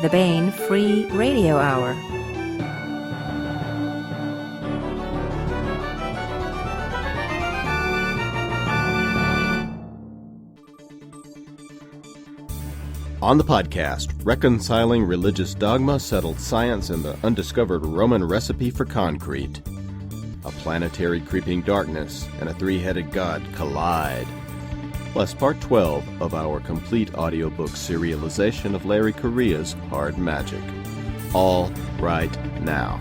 the Baen Free Radio Hour. On the podcast, reconciling religious dogma, settled science, and the undiscovered Roman recipe for concrete. A planetary creeping darkness and a three-headed god collide. Plus part 12 of our complete audiobook serialization of Larry Correia's Hard Magic. All right now.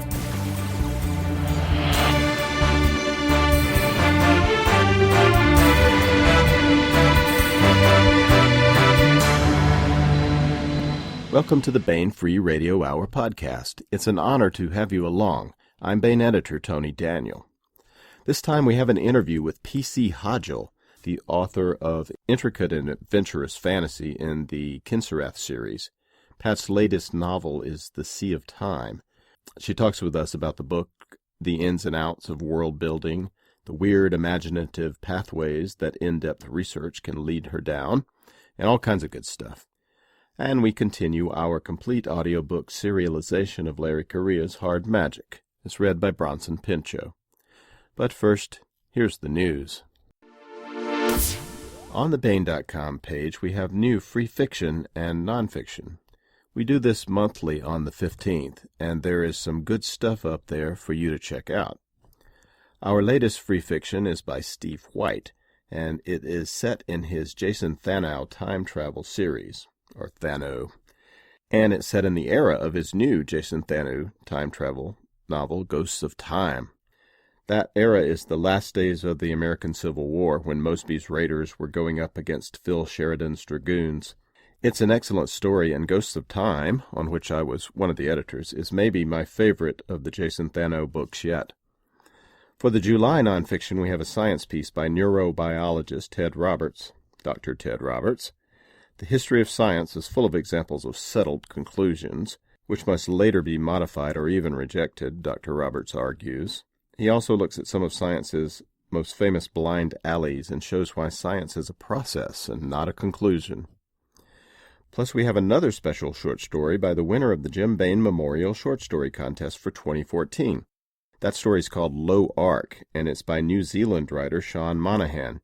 Welcome to the Baen Free Radio Hour podcast. It's an honor to have you along. I'm Baen editor Tony Daniel. This time we have an interview with P.C. Hodgell, the author of intricate and adventurous fantasy in the Kencyrath series. Pat's latest novel is The Sea of Time. She talks with us about the book, the ins and outs of world building, the weird imaginative pathways that in-depth research can lead her down, and all kinds of good stuff. And we continue our complete audiobook serialization of Larry Correia's Hard Magic. It's read by Bronson Pinchot. But first, here's the news. On the Baen.com page, we have new free fiction and nonfiction. We do this monthly on the 15th, and there is some good stuff up there for you to check out. Our latest free fiction is by Steve White, and it is set in his Jason Thanow time travel series, or Thano, and it's set in the era of his new Jason Thanow time travel novel, Ghosts of Time. That era is the last days of the American Civil War, when Mosby's Raiders were going up against Phil Sheridan's Dragoons. It's an excellent story, and Ghosts of Time, on which I was one of the editors, is maybe my favorite of the Jason Thanow books yet. For the July nonfiction, we have a science piece by neurobiologist Ted Roberts, Dr. Ted Roberts. The history of science is full of examples of settled conclusions, which must later be modified or even rejected, Dr. Roberts argues. He also looks at some of science's most famous blind alleys and shows why science is a process and not a conclusion. Plus, we have another special short story by the winner of the Jim Baen Memorial Short Story Contest for 2014. That story is called Low Arc, and it's by New Zealand writer Sean Monahan.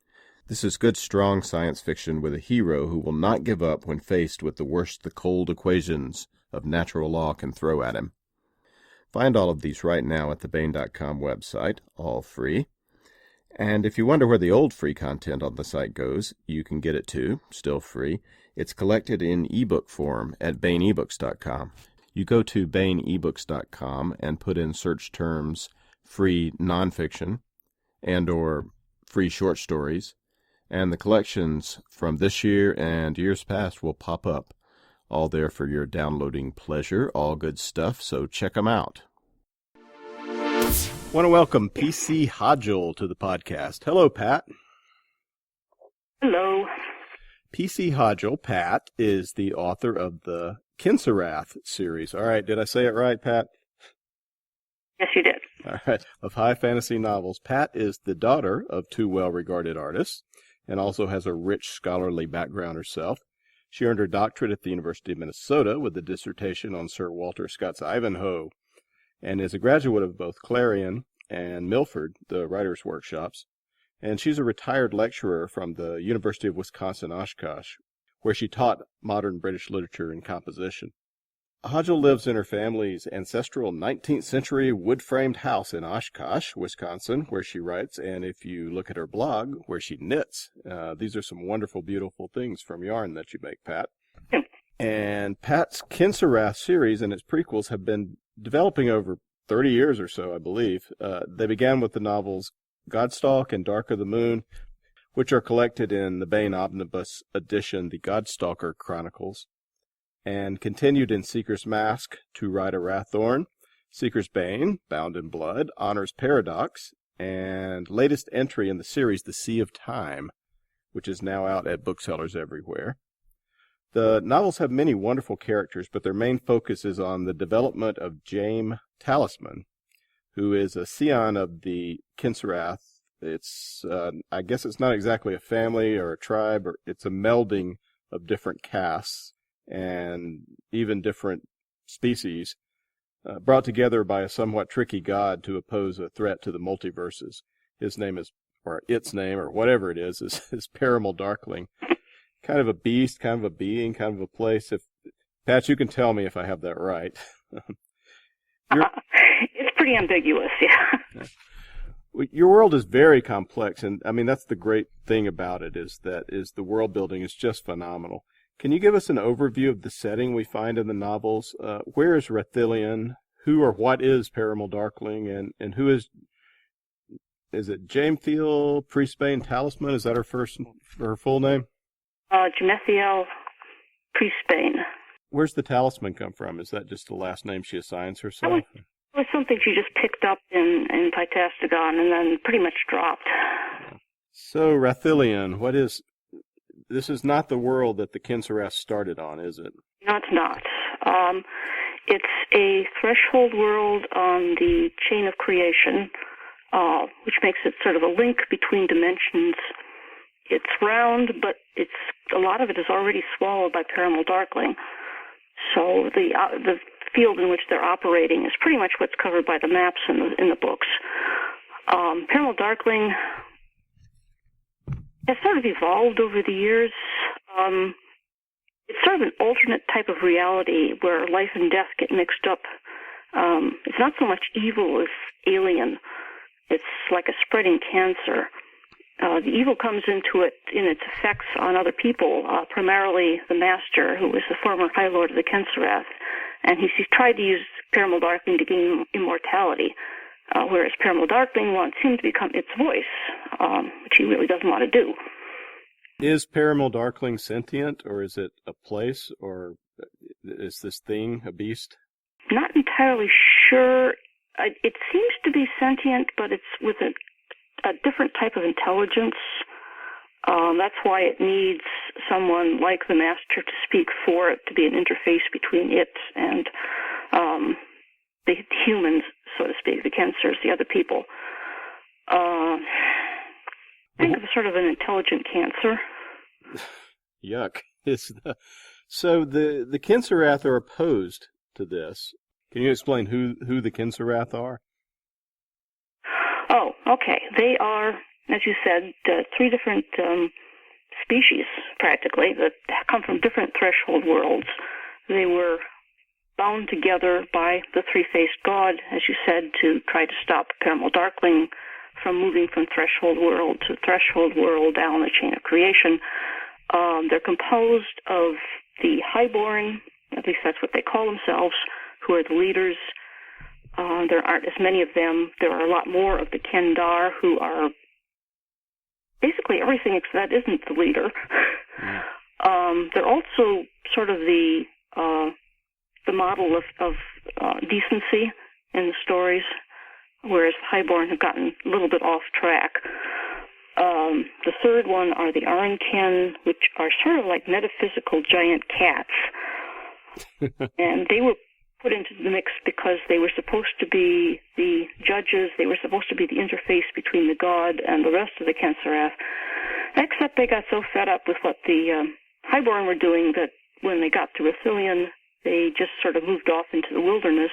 This is good, strong science fiction with a hero who will not give up when faced with the worst the cold equations of natural law can throw at him. Find all of these right now at the Baen.com website, all free. And if you wonder where the old free content on the site goes, you can get it too, still free. It's collected in ebook form at baenebooks.com. You go to baenebooks.com and put in search terms free nonfiction and or free short stories, and the collections from this year and years past will pop up. All there for your downloading pleasure. All good stuff, so check them out. I want to welcome P.C. Hodgell to the podcast. Hello, Pat. Hello. P.C. Hodgell, Pat, is the author of the Kencyrath series. All right, did I say it right, Pat? Yes, you did. All right, of high fantasy novels. Pat is the daughter of two well-regarded artists and also has a rich scholarly background herself. She earned her doctorate at the University of Minnesota with a dissertation on Sir Walter Scott's Ivanhoe, and is a graduate of both Clarion and Milford, the writers' workshops. And she's a retired lecturer from the University of Wisconsin-Oshkosh, where she taught modern British literature and composition. Hodgell lives in her family's ancestral 19th century wood-framed house in Oshkosh, Wisconsin, where she writes, and if you look at her blog, where she knits. These are some wonderful, beautiful things from yarn that you make, Pat. And Pat's Kencyrath series and its prequels have been developing over 30 years or so, I believe. They began with the novels Godstalk and Dark of the Moon, which are collected in the Baen Omnibus edition, the Godstalker Chronicles, and continued in Seeker's Mask, To Ride a Rathorn, Seeker's Bane, Bound in Blood, Honor's Paradox, and latest entry in the series, The Sea of Time, which is now out at booksellers everywhere. The novels have many wonderful characters, but their main focus is on the development of Jaime Talisman, who is a scion of the Kencyrath. It's, I guess it's not exactly a family or a tribe, or it's a melding of different castes and even different species, brought together by a somewhat tricky god to oppose a threat to the multiverses. His name is, or its name, or whatever it is Paramal Darkling. Kind of a beast, kind of a being, kind of a place. If Pat, you can tell me if I have that right. It's pretty ambiguous, yeah. Your world is very complex, and I mean that's the great thing about it is the world building is just phenomenal. Can you give us an overview of the setting we find in the novels? Where is Rathilion? Who or what is Paramal Darkling? And who is it Jamethiel, Priest Baen Talisman? Is that her full name? Jamethiel, Priest Baen. Where's the talisman come from? Is that just the last name she assigns herself? It was something she just picked up in Pytastagon and then pretty much dropped. So, Rathilion, this is not the world that the Kencyrath started on, is it? No, it's not. It's a threshold world on the chain of creation, which makes it sort of a link between dimensions. It's round, but a lot of it is already swallowed by Paramal Darkling. So the field in which they're operating is pretty much what's covered by the maps in the books. Paramal Darkling has sort of evolved over the years. It's sort of an alternate type of reality where life and death get mixed up. It's not so much evil as alien. It's like a spreading cancer. The evil comes into it in its effects on other people, primarily the Master, who was the former High Lord of the Kencyrath, and he's tried to use Paramal Darkling to gain immortality, whereas Paramal Darkling wants him to become its voice, which he really doesn't want to do. Is Paramal Darkling sentient, or is it a place, or is this thing a beast? Not entirely sure. It seems to be sentient, but it's with a different type of intelligence. That's why it needs someone like the Master to speak for it, to be an interface between it and the humans, so to speak, the Kencyrs, the other people. Think of sort of an intelligent cancer. Yuck. So the Kencyrath are opposed to this. Can you explain who the Kencyrath are? Oh, okay. They are, as you said, three different species, practically, that come from different threshold worlds. They were bound together by the three-faced god, as you said, to try to stop Paramal Darkling from moving from threshold world to threshold world down the chain of creation. They're composed of the Highborn, at least that's what they call themselves, who are the leaders. There aren't as many of them. There are a lot more of the Kendar, who are basically everything except that isn't the leader. They're also sort of the model of decency in the stories, whereas the Highborn have gotten a little bit off track. The third one are the Aranken, which are sort of like metaphysical giant cats. And they were put into the mix because they were supposed to be the judges, they were supposed to be the interface between the god and the rest of the Kencyrath, except they got so fed up with what the Highborn were doing that when they got to Rathilion, they just sort of moved off into the wilderness,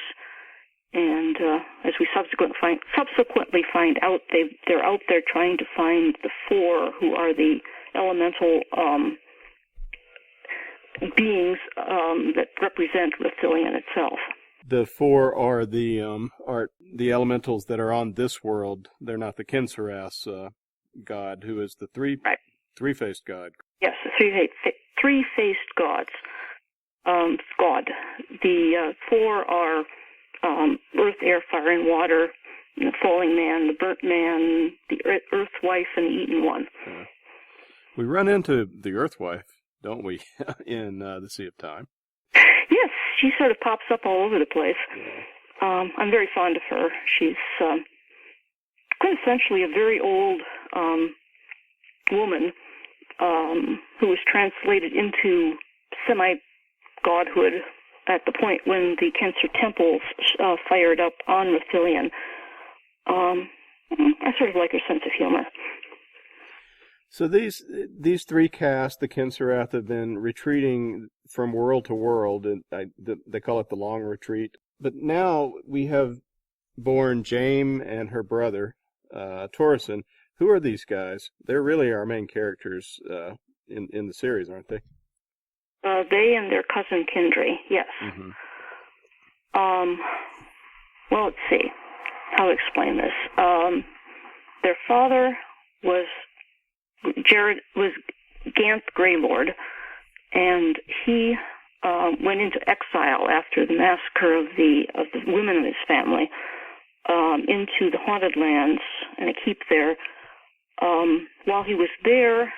and as we subsequently find out, they're out there trying to find the four who are the elemental beings that represent Rathilion itself. The four are the elementals that are on this world. They're not the Kencyrath's god, who is the three-faced god. Yes, the three-faced gods. God. The four are Earth, Air, Fire, and Water, the Falling Man, the Burnt Man, the Earth Wife, and the Eaten One. We run into the Earth Wife, don't we, in the Sea of Time? Yes, she sort of pops up all over the place. Yeah. I'm very fond of her. She's quintessentially a very old woman who was translated into semi-godhood at the point when the Kencyr temples fired up on Rathilion. I sort of like her sense of humor. So these three casts, the Kencyrath, have been retreating from world to world, and they call it the Long Retreat. But now we have born Jaime and her brother, Torreson. Who are these guys? They're really our main characters in the series, aren't they? They and their cousin Kindry, yes. Mm-hmm. Well, let's see how to explain this. Their father was Ganth Greylord, and he went into exile after the massacre of the women of his family into the Haunted Lands and a keep there. While he was there,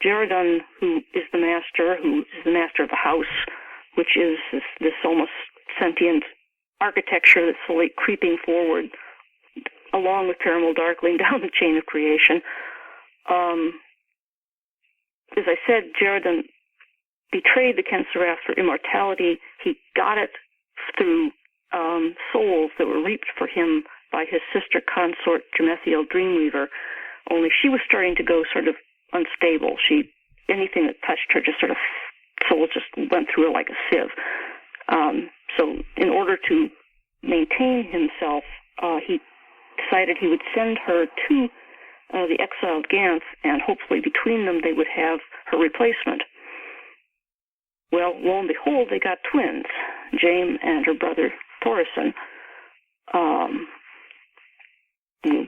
Jaredon, who is the master of the house, which is this almost sentient architecture that's slowly creeping forward along with Paramal Darkling down the chain of creation. As I said, Jaredon betrayed the Kencyrath for immortality. He got it through souls that were reaped for him by his sister consort, Jamethiel Dreamweaver, only she was starting to go sort of unstable. Anything that touched her just sort of, souls just went through her like a sieve. So in order to maintain himself, he decided he would send her to the exiled Ganth, and hopefully between them they would have her replacement. Well, lo and behold, they got twins, Jaime and her brother Torreson.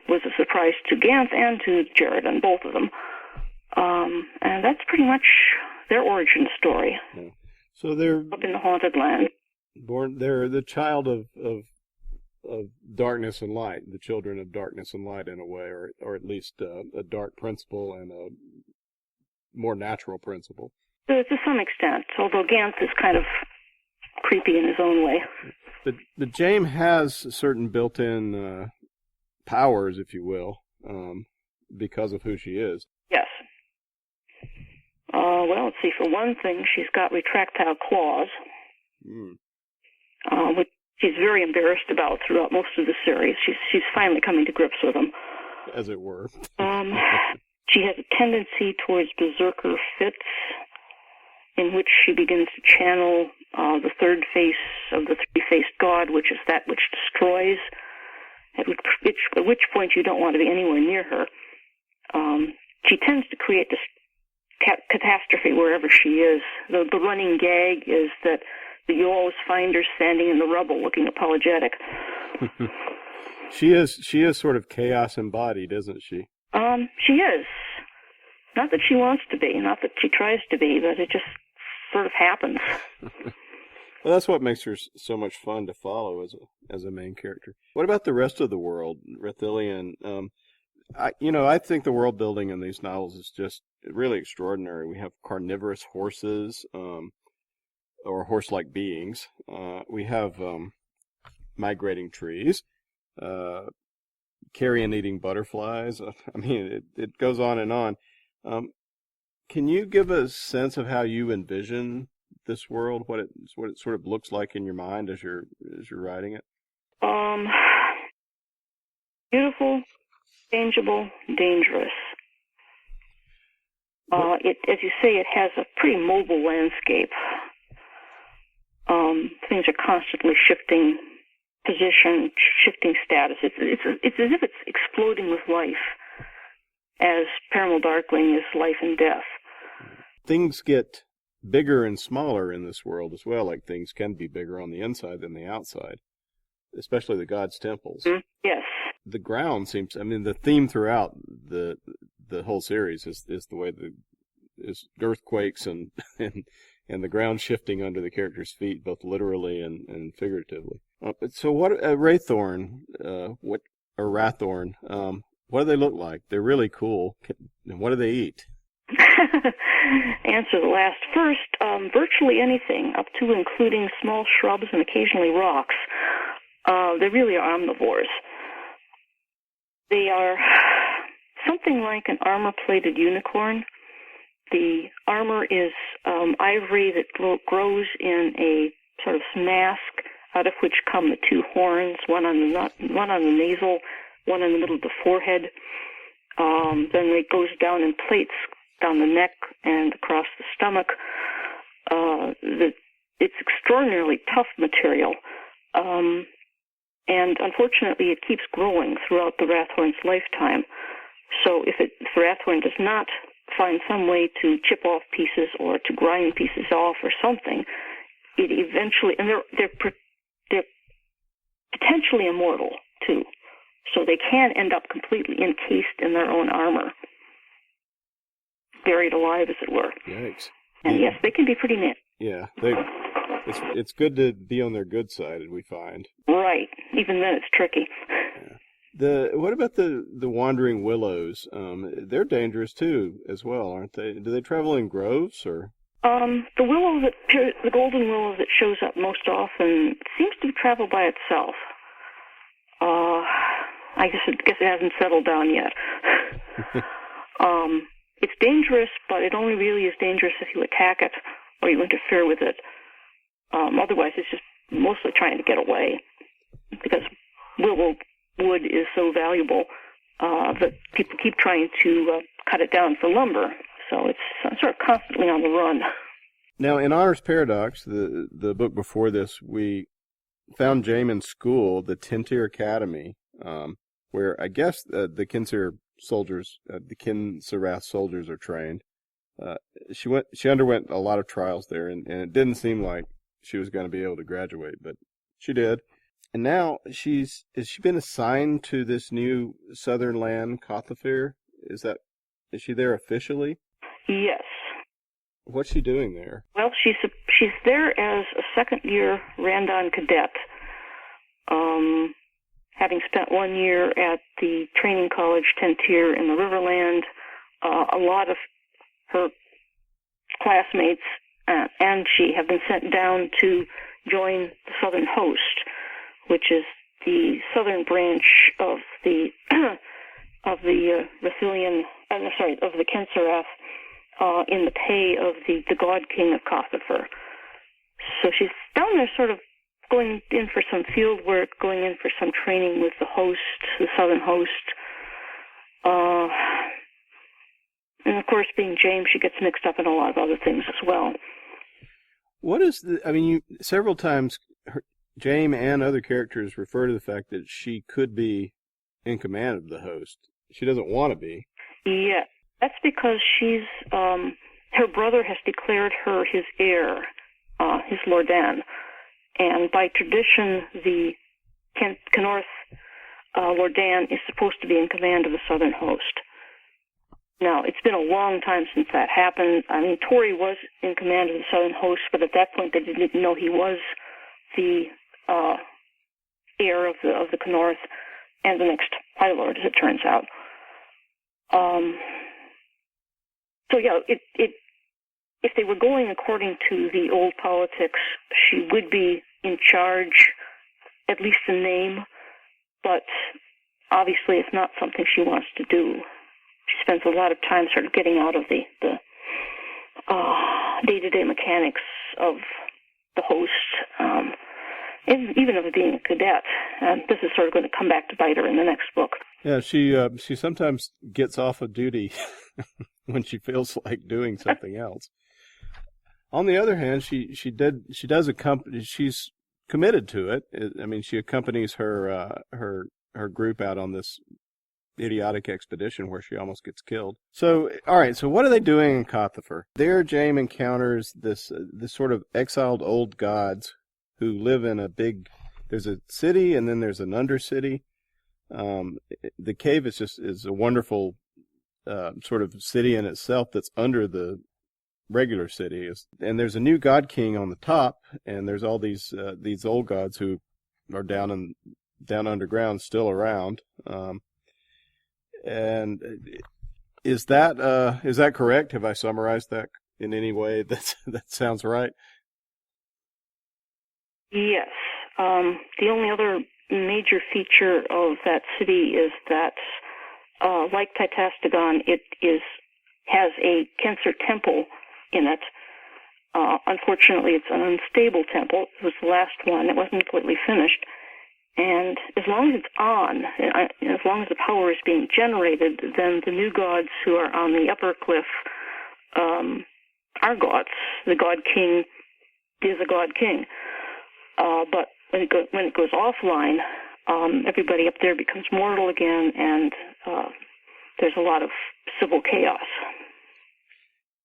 Was a surprise to Ganth and to Jaredon, both of them. And that's pretty much their origin story. Yeah. So they're up in the Haunted Land. They're the child of darkness and light, the children of darkness and light in a way, or at least a dark principle and a more natural principle. To some extent, although Ganth is kind of creepy in his own way. But Jaime has certain built-in powers, if you will, because of who she is. Yes. Well, let's see. For one thing, she's got retractile claws, which she's very embarrassed about throughout most of the series. She's finally coming to grips with them, as it were. She has a tendency towards berserker fits, in which she begins to channel the third face of the three-faced god, which is that which destroys. At which point you don't want to be anywhere near her. She tends to create this catastrophe wherever she is. The running gag is that you always find her standing in the rubble looking apologetic. She is sort of chaos embodied, isn't she? She is. Not that she wants to be, not that she tries to be, but it just sort of happens. Well, that's what makes her so much fun to follow as a main character. What about the rest of the world, Rathilian? I think the world building in these novels is just really extraordinary. We have carnivorous horses, or horse-like beings. We have migrating trees, carrion-eating butterflies. I mean, it goes on and on. Can you give a sense of how you envision this world, what it sort of looks like in your mind as you're writing it? Beautiful, changeable, dangerous. As you say, it has a pretty mobile landscape. Things are constantly shifting position, shifting status. It's as if it's exploding with life, as Paramal Darkling is life and death. Things get bigger and smaller in this world as well, like things can be bigger on the inside than the outside, especially the gods' temples. Yes. The ground seems, the theme throughout the whole series is the way is earthquakes and the ground shifting under the characters' feet, both literally and figuratively. So what, Rathorn, or Rathorn, what do they look like? They're really cool. And what do they eat? Answer the last first. Virtually anything, up to including small shrubs and occasionally rocks. They really are omnivores. They are something like an armor-plated unicorn. The armor is ivory that grows in a sort of mask, out of which come the two horns, one on the nasal, one in the middle of the forehead. Then it goes down in plates down the neck and across the stomach. It's extraordinarly tough material. And unfortunately, it keeps growing throughout the rathhorn's lifetime. So if the rathhorn does not find some way to chip off pieces or to grind pieces off or something, it eventually, and they're potentially immortal too. So they can end up completely encased in their own armor, buried alive, as it were. Yikes. And yes, they can be pretty nasty. Yeah, it's good to be on their good side, we find. Right. Even then, it's tricky. Yeah. What about the wandering willows? They're dangerous too, as well, aren't they? Do they travel in groves or? The golden willow that shows up most often seems to travel by itself. I guess it hasn't settled down yet. It's dangerous, but it only really is dangerous if you attack it or you interfere with it. Otherwise, it's just mostly trying to get away, because willow wood is so valuable that people keep trying to cut it down for lumber. So it's sort of constantly on the run. Now, in Honor's Paradox, the book before this, we found Jaime in school, the Tentir Academy, where I guess the Kencyrath soldiers are trained. She underwent a lot of trials there, and it didn't seem like she was going to be able to graduate, but she did. And now has she been assigned to this new southern land, Cothafir? Is she there officially? Yes. What's she doing there? Well, she's there as a second-year Randon cadet, having spent 1 year at the training college Tentir in the Riverland. A lot of her classmates and she have been sent down to join the Southern Host, which is the southern branch of the of the Kencyrath, in the pay of the God King of Cothafir. So she's down there sort of going in for some field work, going in for some training with the host, the Southern Host. And of course, being James, she gets mixed up in a lot of other things as well. What is several times Jaime and other characters refer to the fact that she could be in command of the host. She doesn't want to be. Yeah. That's because she's, her brother has declared her his heir, his Lordan. And by tradition, the Kencyrath Lordan is supposed to be in command of the Southern Host. Now, it's been a long time since that happened. I mean, Tori was in command of the Southern Host, but at that point they didn't know he was the heir of the Kencyrath and the next High Lord, as it turns out. So yeah, if they were going according to the old politics, she would be in charge, at least in name, but obviously it's not something she wants to do. She spends a lot of time sort of getting out of the day-to-day mechanics of the host, and even of being a cadet. And this is sort of going to come back to bite her in the next book. Yeah, she sometimes gets off of duty when she feels like doing something else. On the other hand, she's committed to it. I mean, she accompanies her group out on this idiotic expedition where she almost gets killed. So, all right. So, what are they doing in Cothafir? There, Jaime encounters this sort of exiled old gods who live in there's a city and then there's an undercity. The cave is a wonderful sort of city in itself that's under the regular city, and there's a new god king on the top, and there's all these old gods who are down underground, still around. And is that correct? Have I summarized that in any way that sounds right? Yes. The only other major feature of that city is that, like Titastagon, it has a Kencyr temple in it. Unfortunately, it's an unstable temple. It was the last one. It wasn't completely finished. And as long as it's on, and as long as the power is being generated, then the new gods who are on the upper cliff are gods. The god king is a god king. But when it goes offline, everybody up there becomes mortal again, and there's a lot of civil chaos.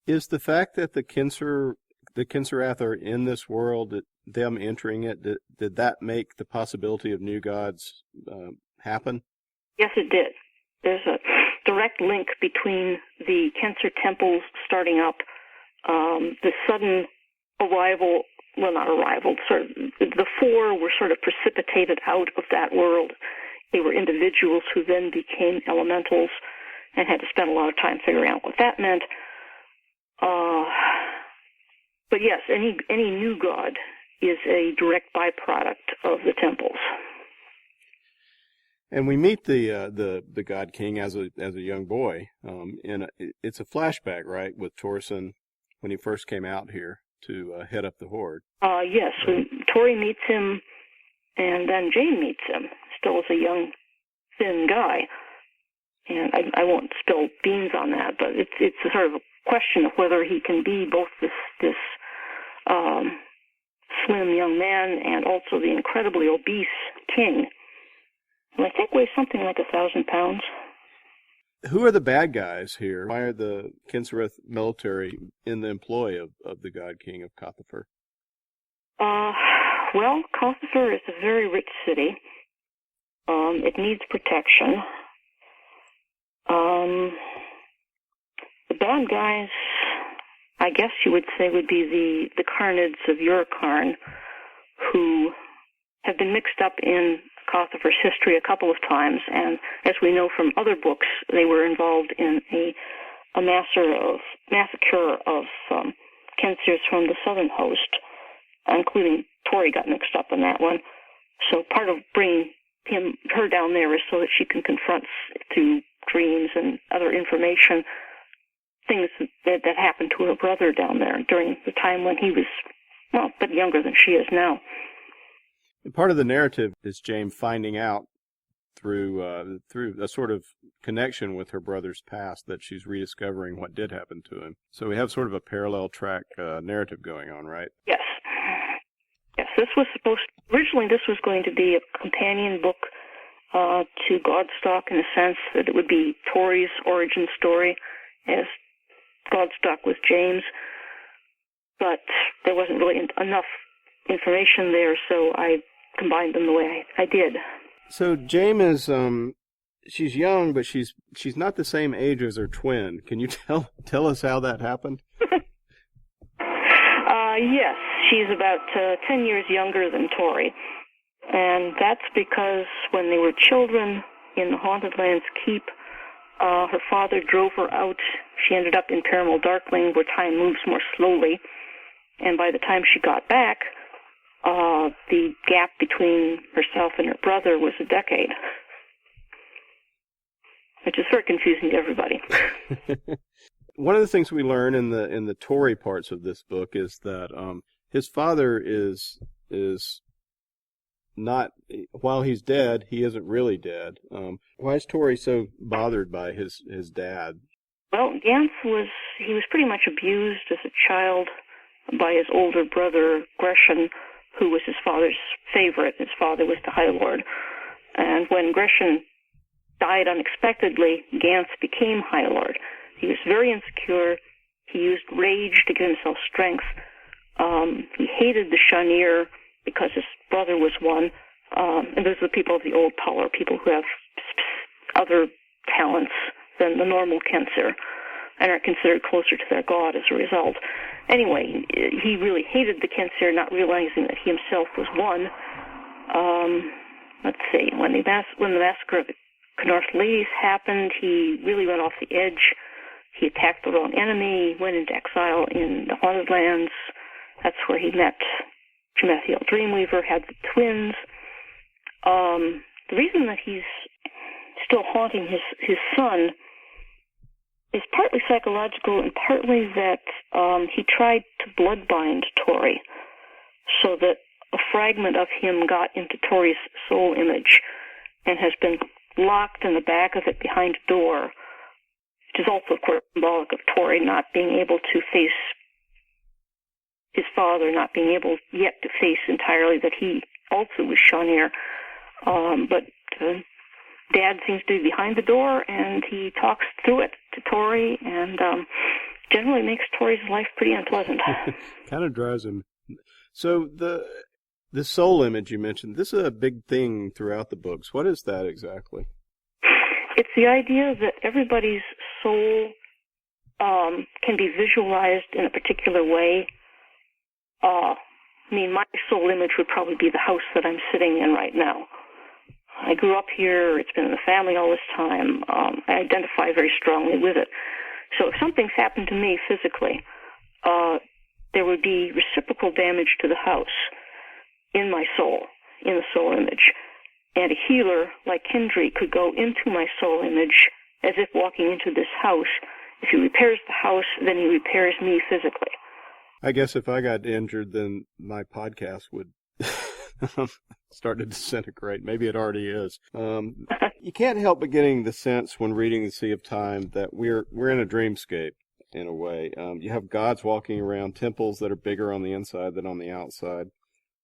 Is the fact that the Kencyrath are in this world, them entering it, did that make the possibility of new gods happen? Yes, it did. There's a direct link between the Kencyr temples starting up, the sudden arrival, well, not arrival, sort of, the four were sort of precipitated out of that world. They were individuals who then became elementals and had to spend a lot of time figuring out what that meant. But yes, any new god is a direct byproduct of the temples. And we meet the God King as a young boy. It's a flashback, right, with Torsen when he first came out here to head up the Horde. Yes, Tori meets him, and then Jane meets him, still as a young, thin guy. And I won't spill beans on that, but it's a sort of a question of whether he can be both this slim young man and also the incredibly obese king, who I think weighs something like 1,000 pounds. Who are the bad guys here? Why are the Kencyrath military in the employ of the God King of Kothafur? Well, Kothafur is a very rich city. It needs protection. The bad guys, I guess you would say, would be the Carnids of Urakarn, who have been mixed up in Kothafur's history a couple of times, and as we know from other books, they were involved in a massacre of Kencyrs from the southern host, including Tori got mixed up in that one. So part of bringing her down there is so that she can confront through dreams and other information things that happened to her brother down there during the time when he was, well, a bit younger than she is now. And part of the narrative is Jane finding out through a sort of connection with her brother's past that she's rediscovering what did happen to him. So we have sort of a parallel track narrative going on, right? Yes. Yes, originally this was going to be a companion book to Godstock, in the sense that it would be Tori's origin story as Godstock with James, but there wasn't really enough information there, so I combined them the way I did. So Jane is, she's young, but she's not the same age as her twin. Can you tell us how that happened? Yes, she's about 10 years younger than Tori, and that's because when they were children in the Haunted Lands Keep, her father drove her out. She ended up in Paramal Darkling, where time moves more slowly, and by the time she got back, the gap between herself and her brother was a decade, which is very confusing to everybody. One of the things we learn in the Tori parts of this book is that his father is not, while he's dead, he isn't really dead. Why is Tori so bothered by his dad? Well, Gantz was pretty much abused as a child by his older brother, Gresham, who was his father's favorite. His father was the High Lord. And when Gresham died unexpectedly, Gantz became High Lord. He was very insecure. He used rage to give himself strength. He hated the Shanir because his brother was one. And those are the people of the old power, people who have other talents than the normal Kencyr and are considered closer to their god as a result. Anyway, he really hated the Kencyr, not realizing that he himself was one. Let's see, when the massacre of the Knorth ladies happened, he really went off the edge. He attacked the wrong enemy, went into exile in the Haunted Lands. That's where he met Jamethiel Dreamweaver, had the twins. The reason that he's still haunting his son is partly psychological and partly that he tried to bloodbind Tori so that a fragment of him got into Tori's soul image and has been locked in the back of it behind a door, which is also, of course, symbolic of Tori not being able to face his father, not being able yet to face entirely that he also was Shawnir. But Dad seems to be behind the door, and he talks through it to Tori, and generally makes Tori's life pretty unpleasant. Kind of drives him. So the soul image you mentioned, this is a big thing throughout the books. What is that exactly? It's the idea that everybody's soul can be visualized in a particular way. My soul image would probably be the house that I'm sitting in right now. I grew up here. It's been in the family all this time. I identify very strongly with it. So if something's happened to me physically, there would be reciprocal damage to the house in my soul, in the soul image. And a healer like Kendry could go into my soul image as if walking into this house. If he repairs the house, then he repairs me physically. I guess if I got injured, then my podcast would start to disintegrate. Maybe it already is. You can't help but getting the sense when reading The Sea of Time that we're in a dreamscape in a way. You have gods walking around, temples that are bigger on the inside than on the outside.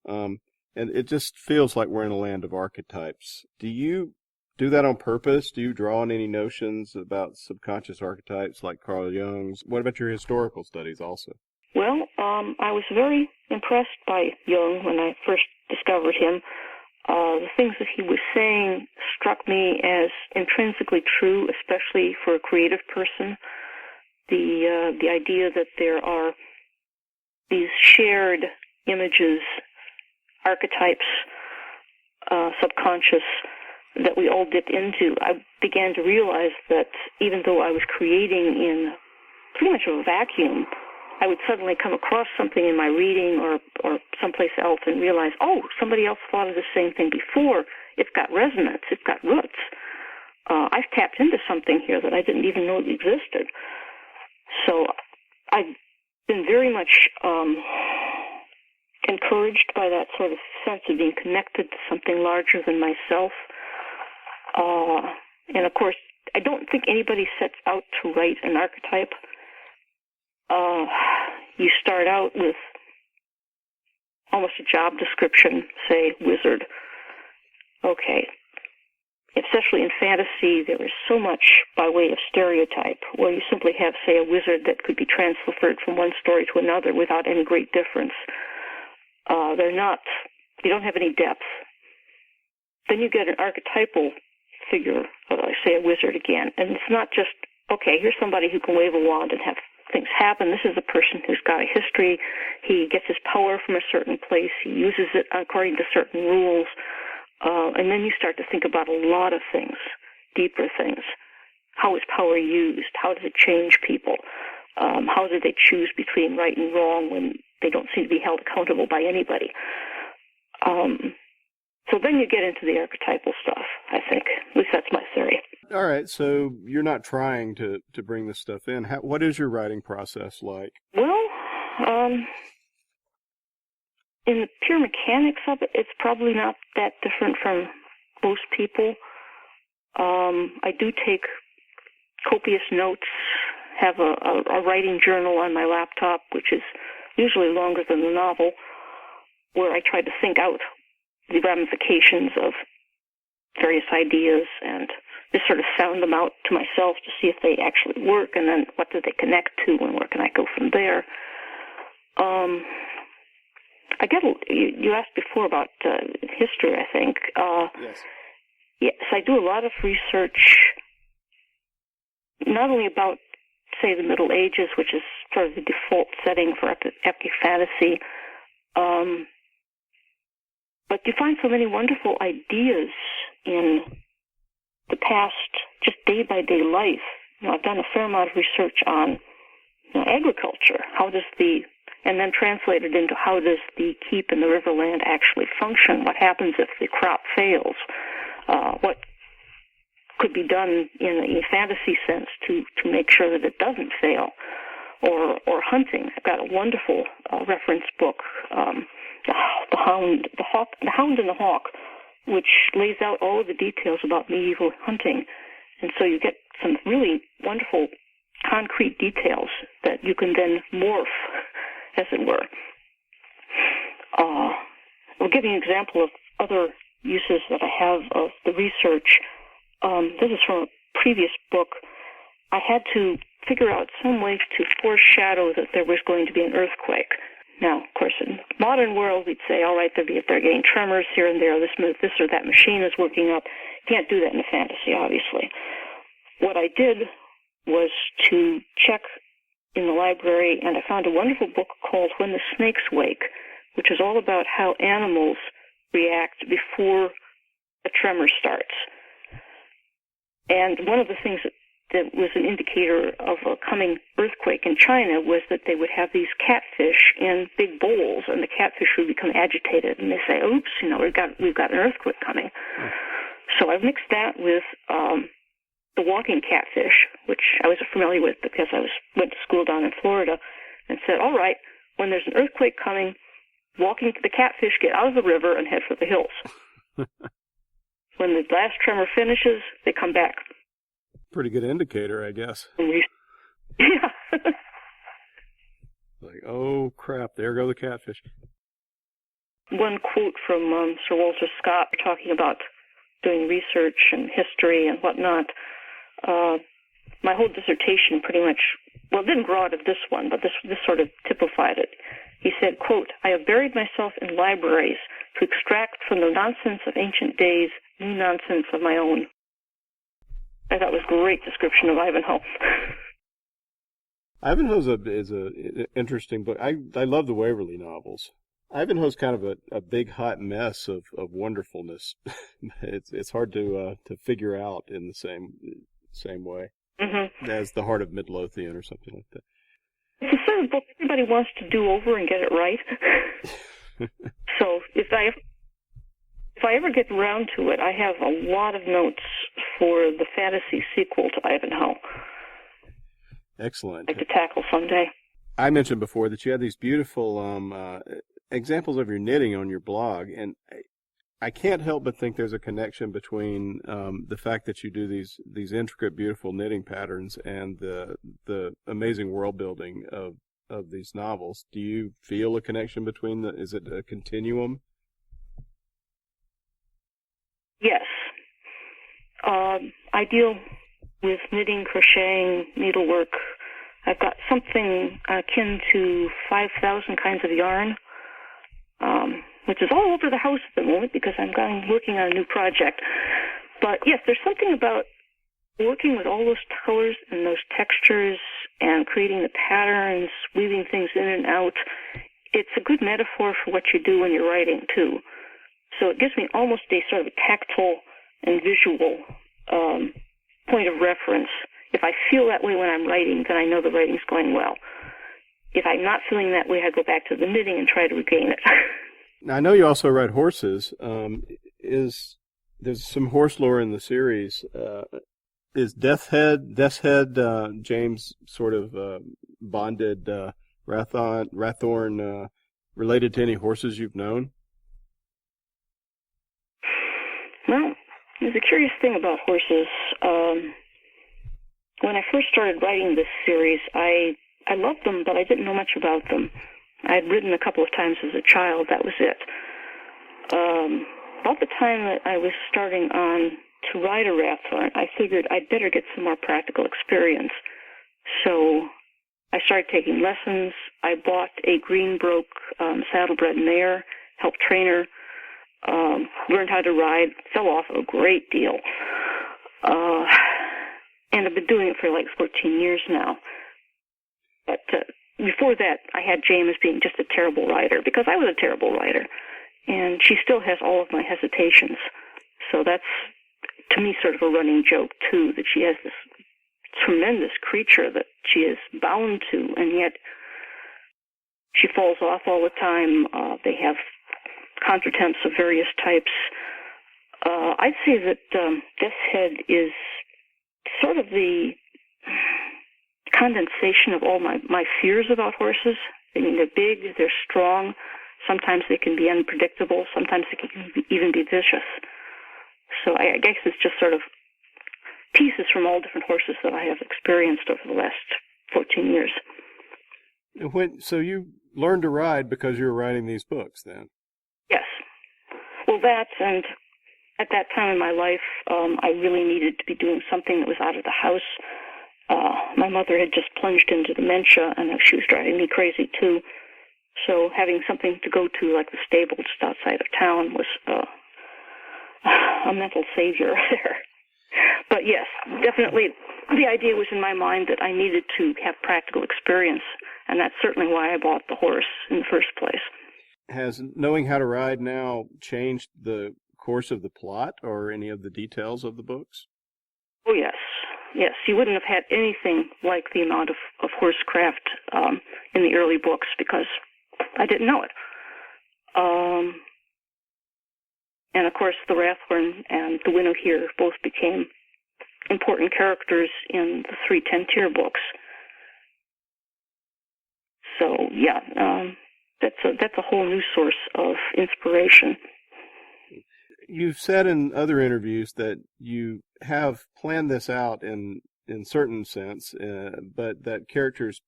And it just feels like we're in a land of archetypes. Do you do that on purpose? Do you draw on any notions about subconscious archetypes like Carl Jung's? What about your historical studies also? Well, I was very impressed by Jung when I first discovered him. The things that he was saying struck me as intrinsically true, especially for a creative person. The idea that there are these shared images, archetypes, subconscious, that we all dip into. I began to realize that even though I was creating in pretty much a vacuum, I would suddenly come across something in my reading or someplace else and realize, oh, somebody else thought of the same thing before. It's got resonance. It's got roots. I've tapped into something here that I didn't even know existed. So I've been very much encouraged by that sort of sense of being connected to something larger than myself. And, of course, I don't think anybody sets out to write an archetype. You start out with almost a job description, say, wizard. Okay. Especially in fantasy, there is so much by way of stereotype, where you simply have, say, a wizard that could be transferred from one story to another without any great difference. They don't have any depth. Then you get an archetypal figure, say a wizard again, and it's not just, okay, here's somebody who can wave a wand and have things happen. This is a person who's got a history. He gets his power from a certain place. He uses it according to certain rules. And then you start to think about a lot of things, deeper things. How is power used? How does it change people? How do they choose between right and wrong when they don't seem to be held accountable by anybody? So then you get into the archetypal stuff, I think. At least that's my theory. All right, so you're not trying to bring this stuff in. What is your writing process like? Well, in the pure mechanics of it, it's probably not that different from most people. I do take copious notes, have a writing journal on my laptop, which is usually longer than the novel, where I try to think out the ramifications of various ideas and just sort of sound them out to myself to see if they actually work, and then what do they connect to and where can I go from there. You asked before about history, I think. Yes. Yes, I do a lot of research, not only about, say, the Middle Ages, which is sort of the default setting for epic fantasy, but you find so many wonderful ideas in the past, just day-by-day life. I've done a fair amount of research on agriculture. And then translated into how does the keep in the riverland actually function? What happens if the crop fails? What could be done in a fantasy sense to make sure that it doesn't fail? Or hunting. I've got a wonderful reference book The Hound and the Hawk, which lays out all of the details about medieval hunting. And so you get some really wonderful concrete details that you can then morph, as it were. I'll give you an example of other uses that I have of the research. This is from a previous book. I had to figure out some way to foreshadow that there was going to be an earthquake. Now, of course, in the modern world, we'd say, all right, if they're getting tremors here and there, this or that machine is working up. You can't do that in a fantasy, obviously. What I did was to check in the library, and I found a wonderful book called When the Snakes Wake, which is all about how animals react before a tremor starts. And one of the things that was an indicator of a coming earthquake in China was that they would have these catfish in big bowls, and the catfish would become agitated, and they say, "Oops, we've got an earthquake coming." So I mixed that with the walking catfish, which I was familiar with because I went to school down in Florida, and said, "All right, when there's an earthquake coming, the catfish get out of the river and head for the hills. When the last tremor finishes, they come back." Pretty good indicator, I guess. Yeah. Like, oh crap, there go the catfish. One quote from Sir Walter Scott talking about doing research and history and whatnot. My whole dissertation pretty much, well, it didn't grow out of this one, but this sort of typified it. He said, quote, "I have buried myself in libraries to extract from the nonsense of ancient days new nonsense of my own." I thought it was a great description of Ivanhoe. Ivanhoe's is a interesting book. I love the Waverley novels. Ivanhoe's kind of a big hot mess of wonderfulness. It's hard to figure out in the same way as The Heart of Midlothian or something like that. It's a sort of book everybody wants to do over and get it right. So if I ever get around to it, I have a lot of notes for the fantasy sequel to Ivanhoe. Excellent. I'd like to tackle someday. I mentioned before that you had these beautiful examples of your knitting on your blog, and I can't help but think there's a connection between the fact that you do these intricate, beautiful knitting patterns and the amazing world building of these novels. Do you feel a connection between is it a continuum? Yes. I deal with knitting, crocheting, needlework. I've got something akin to 5,000 kinds of yarn, which is all over the house at the moment because I'm working on a new project. But yes, there's something about working with all those colors and those textures and creating the patterns, weaving things in and out. It's a good metaphor for what you do when you're writing, too. So it gives me almost a sort of a tactile and visual point of reference. If I feel that way when I'm writing, then I know the writing's going well. If I'm not feeling that way, I go back to the knitting and try to regain it. Now, I know you also write horses. There's some horse lore in the series. Is Death's Head James sort of bonded Rathorn related to any horses you've known? Well, there's a curious thing about horses. When I first started writing this series, I loved them, but I didn't know much about them. I'd ridden a couple of times as a child. That was it. About the time that I was starting on to ride a Rathorn, I figured I'd better get some more practical experience. So I started taking lessons. I bought a Greenbroke saddlebred mare, helped train her, learned how to ride, fell off a great deal. And I've been doing it for like 14 years now. But before that, I had James being just a terrible rider, because I was a terrible rider. And she still has all of my hesitations. So that's, to me, sort of a running joke, too, that she has this tremendous creature that she is bound to, and yet she falls off all the time. They have contretemps of various types. I'd say that Death's Head is sort of the condensation of all my fears about horses. I mean, they're big, they're strong, Sometimes they can be unpredictable. Sometimes they can even be vicious. So I guess it's just sort of pieces from all different horses that I have experienced over the last 14 years. So you learned to ride because you were writing these books, then? Yes. Well, that, and at that time in my life, I really needed to be doing something that was out of the house. My mother had just plunged into dementia, and she was driving me crazy, too. So having something to go to, like the stable just outside of town, was a mental savior there. But yes, definitely the idea was in my mind that I needed to have practical experience, and that's certainly why I bought the horse in the first place. Has knowing how to ride now changed the course of the plot or any of the details of the books? Oh, yes. Yes, you wouldn't have had anything like the amount of horsecraft in the early books because I didn't know it. And, of course, the Rathhorn and the Winnow here both became important characters in the 3 10-tier books. So, yeah, that's a whole new source of inspiration. You've said in other interviews that you have planned this out in certain sense, but that characters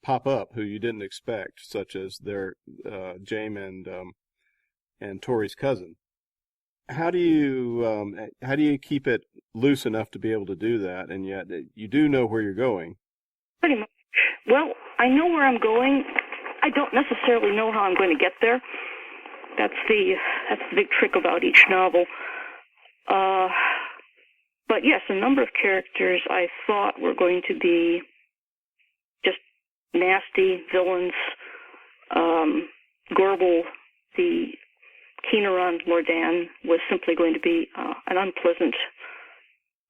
pop up who you didn't expect, such as their Jaime and Tori's cousin. How do you keep it loose enough to be able to do that, and yet you do know where you're going? Pretty much. Well, I know where I'm going. I don't necessarily know how I'm going to get there. That's the big trick about each novel. But yes, a number of characters I thought were going to be just nasty villains. Gorbel, the Kencyrath Lordan, was simply going to be an unpleasant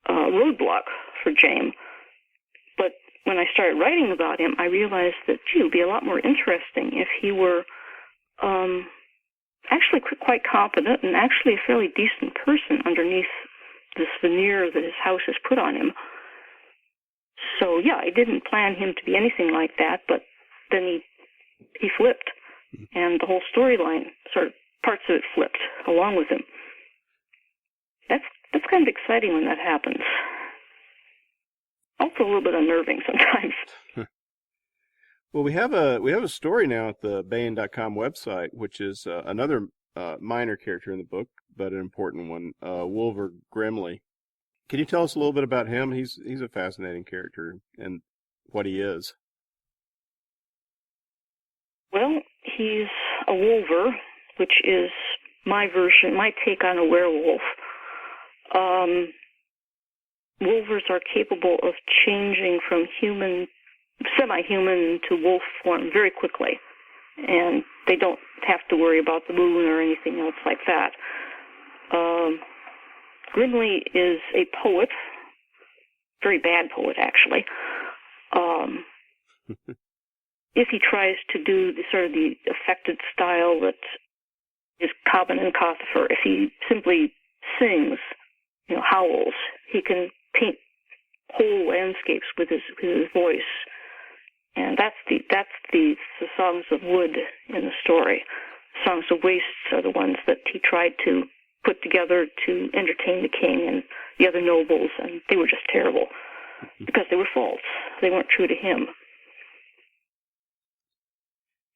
roadblock for Jaime. But when I started writing about him, I realized that, it would be a lot more interesting if he were actually quite competent and actually a fairly decent person underneath this veneer that his house has put on him. So, yeah, I didn't plan him to be anything like that, but then he flipped, and the whole storyline, sort of parts of it flipped along with him. That's kind of exciting when that happens. Also a little bit unnerving sometimes. Well, we have a story now at the Baen.com website, which is another minor character in the book, but an important one, Wolver Grimley. Can you tell us a little bit about him? He's a fascinating character and what he is. Well, he's a wolver, which is my take on a werewolf. Wolvers are capable of changing from semi-human to wolf form very quickly, and they don't have to worry about the moon or anything else like that. Grimley is a poet, very bad poet actually. If he tries to do the affected style that is common in Cothifer, if he simply sings, howls, he can paint whole landscapes with his voice. And that's the songs of wood in the story. Songs of wastes are the ones that he tried to put together to entertain the king and the other nobles, and they were just terrible because they were false. They weren't true to him.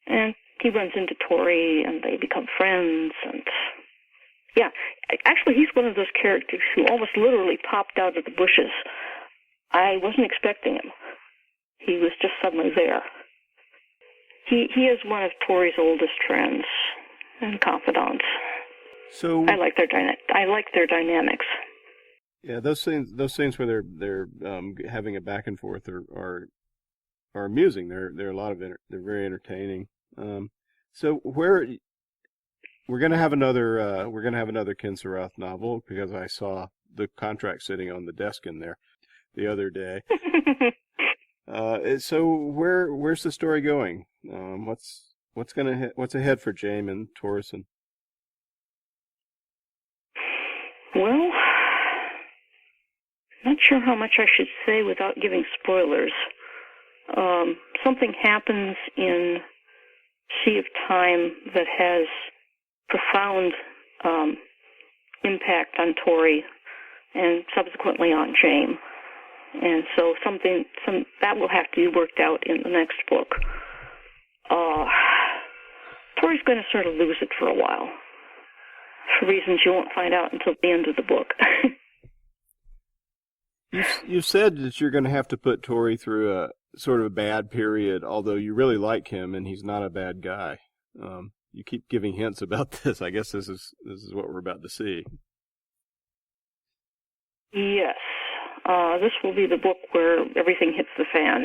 And he runs into Tori, and they become friends, and yeah, actually he's one of those characters who almost literally popped out of the bushes. I wasn't expecting him. He was just suddenly there. He is one of Tori's oldest friends and confidants. So I like their dynamics. Yeah, those scenes where they're having a back and forth are amusing. They're a lot of they're very entertaining. So we're gonna have another Kencyrath novel because I saw the contract sitting on the desk in there the other day. So where's the story going? What's ahead for Jaime and Torrison? Well, not sure how much I should say without giving spoilers. Something happens in Sea of Time that has profound impact on Tori and subsequently on James. And so that will have to be worked out in the next book. Tori's going to sort of lose it for a while, for reasons you won't find out until the end of the book. You said that you're going to have to put Tori through a sort of a bad period, although you really like him and he's not a bad guy. You keep giving hints about this. I guess this is what we're about to see. Yes. This will be the book where everything hits the fan.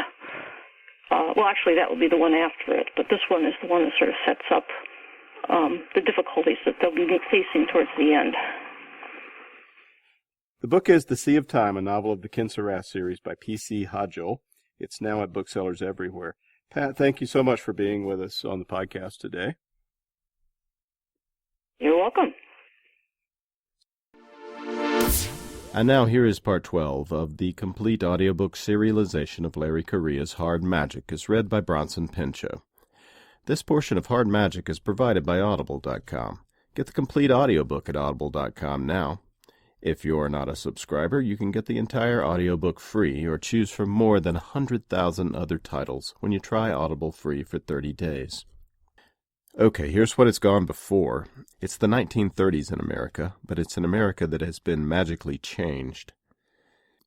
Well, actually, that will be the one after it, but this one is the one that sort of sets up the difficulties that they'll be facing towards the end. The book is The Sea of Time, a novel of the Kencyrath series by P.C. Hodgell. It's now at booksellers everywhere. Pat, thank you so much for being with us on the podcast today. You're welcome. And now here is part 12 of the complete audiobook serialization of Larry Correia's Hard Magic, as read by Bronson Pinchot. This portion of Hard Magic is provided by Audible.com. Get the complete audiobook at Audible.com now. If you're not a subscriber, you can get the entire audiobook free or choose from more than 100,000 other titles when you try Audible free for 30 days. Okay, here's what it's gone before. It's the 1930s in America, but it's an America that has been magically changed.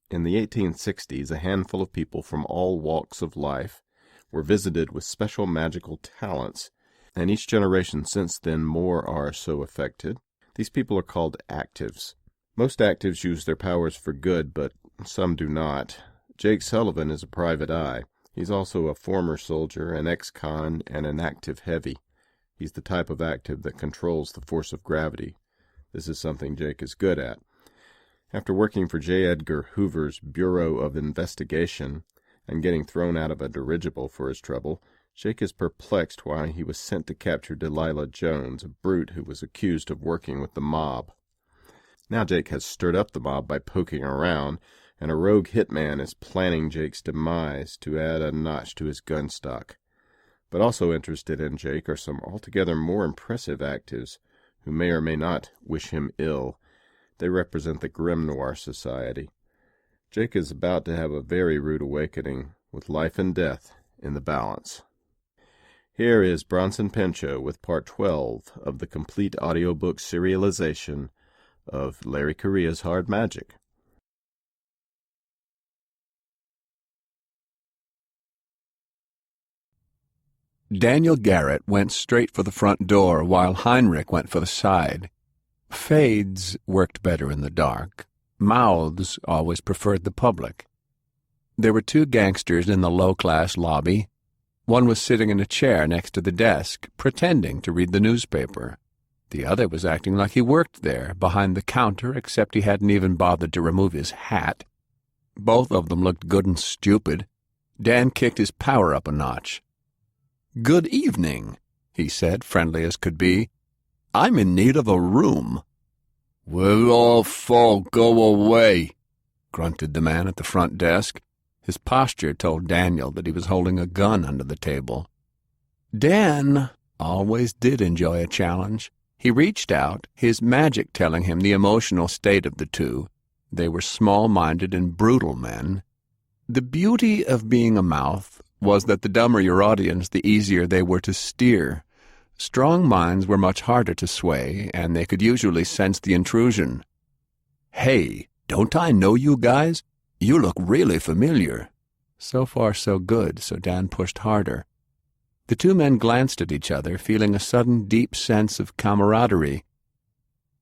In the 1860s, a handful of people from all walks of life were visited with special magical talents, and each generation since then more are so affected. These people are called actives. Most actives use their powers for good, but some do not. Jake Sullivan is a private eye. He's also a former soldier, an ex-con, and an active heavy. He's the type of active that controls the force of gravity. This is something Jake is good at. After working for J. Edgar Hoover's Bureau of Investigation and getting thrown out of a dirigible for his trouble, Jake is perplexed why he was sent to capture Delilah Jones, a brute who was accused of working with the mob. Now Jake has stirred up the mob by poking around, and a rogue hitman is planning Jake's demise to add a notch to his gun stock. But also interested in Jake are some altogether more impressive actives who may or may not wish him ill. They represent the Grim Noir Society. Jake is about to have a very rude awakening, with life and death in the balance. Here is Bronson Pinchot with Part 12 of the complete audiobook serialization of Larry Correia's Hard Magic. Daniel Garrett went straight for the front door, while Heinrich went for the side. Fades worked better in the dark. Mouths always preferred the public. There were two gangsters in the low-class lobby. One was sitting in a chair next to the desk, pretending to read the newspaper. The other was acting like he worked there, behind the counter, except he hadn't even bothered to remove his hat. Both of them looked good and stupid. Dan kicked his power up a notch. "Good evening," he said, friendly as could be. "I'm in need of a room." "We're all full. Go away," grunted the man at the front desk. His posture told Daniel that he was holding a gun under the table. Dan always did enjoy a challenge. He reached out, his magic telling him the emotional state of the two. They were small-minded and brutal men. The beauty of being a mouth was that the dumber your audience, the easier they were to steer. Strong minds were much harder to sway, and they could usually sense the intrusion. "Hey, don't I know you guys? You look really familiar." So far so good, so Dan pushed harder. The two men glanced at each other, feeling a sudden deep sense of camaraderie.